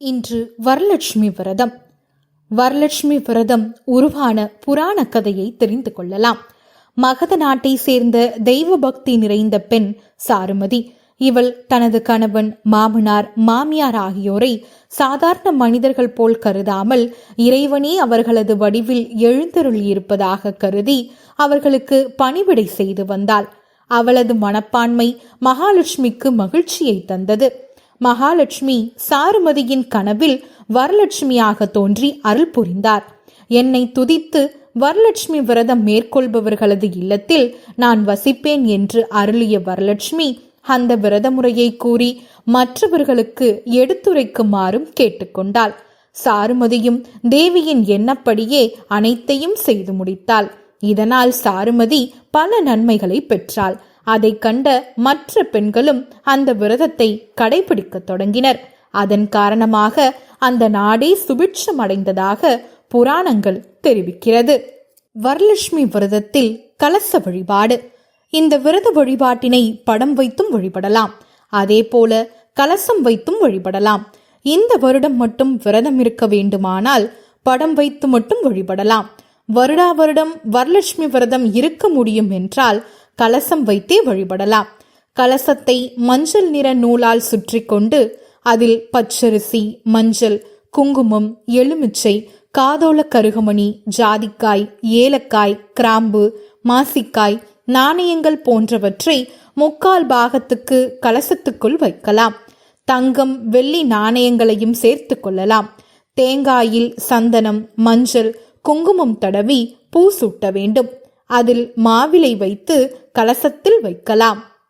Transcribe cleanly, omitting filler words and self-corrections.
இன்று வரலட்சுமி விரதம். வரலட்சுமி விரதம் உருவான புராண கதையை தெரிந்து கொள்ளலாம். மகத நாட்டை சேர்ந்த தெய்வ பக்தி நிறைந்த பெண் சாருமதி. இவள் தனது கணவன், மாமனார், மாமியார் ஆகியோரை சாதாரண மனிதர்கள் போல் கருதாமல் இறைவனே அவர்களது வடிவில் எழுந்தருளியிருப்பதாக கருதி அவர்களுக்கு பணிவிடை செய்து வந்தாள். அவளது மனப்பான்மை மகாலட்சுமிக்கு மகிழ்ச்சியை தந்தது. மகாலட்சுமி சாருமதியின் கனவில் வரலட்சுமியாக தோன்றி அருள் புரிந்தார். என்னை துதித்து வரலட்சுமி விரதம் மேற்கொள்பவர்களது இல்லத்தில் நான் வசிப்பேன் என்று அருளிய வரலட்சுமி அந்த விரத முறையை கூறி மற்றவர்களுக்கு எடுத்துரைக்குமாறும் கேட்டுக்கொண்டாள். சாருமதியும் தேவியின் எண்ணப்படியே அனைத்தையும் செய்து முடித்தாள். இதனால் சாருமதி பல நன்மைகளை பெற்றாள். அதை கண்ட மற்ற பெண்களும் அந்த விரதத்தை கடைபிடிக்க தொடங்கினர். அதன் காரணமாக அந்த நாடே சுபிட்சம் அடைந்ததாக புராணங்கள் தெரிவிக்கிறது. வரலட்சுமி விரதத்தில் கலச வழிபாடு. இந்த விரத வழிபாட்டினை படம் வைத்தும் வழிபடலாம். அதே போல கலசம் வைத்தும் வழிபடலாம். இந்த வருடம் மட்டும் விரதம் இருக்க வேண்டுமானால் படம் வைத்து மட்டும் வழிபடலாம். வருடா வருடம் வரலட்சுமி விரதம் இருக்க முடியும் என்றால் கலசம் வைத்தே வழிபடலாம். கலசத்தை மஞ்சள் நிற நூலால் சுற்றி கொண்டு அதில் பச்சரிசி, மஞ்சள், குங்குமம், எலுமிச்சை, காதோல கருகமணி, ஜாதிக்காய், ஏலக்காய், கிராம்பு, மாசிக்காய், நாணயங்கள் போன்றவற்றை 3/4 பாகத்துக்கு கலசத்துக்குள் வைக்கலாம். தங்கம், வெள்ளி நாணயங்களையும் சேர்த்து கொள்ளலாம். தேங்காயில் சந்தனம், மஞ்சள், குங்குமம் தடவி பூ சூட்ட வேண்டும். அதில் மாவிலை வைத்து கலசத்தில் வைக்கலாம்.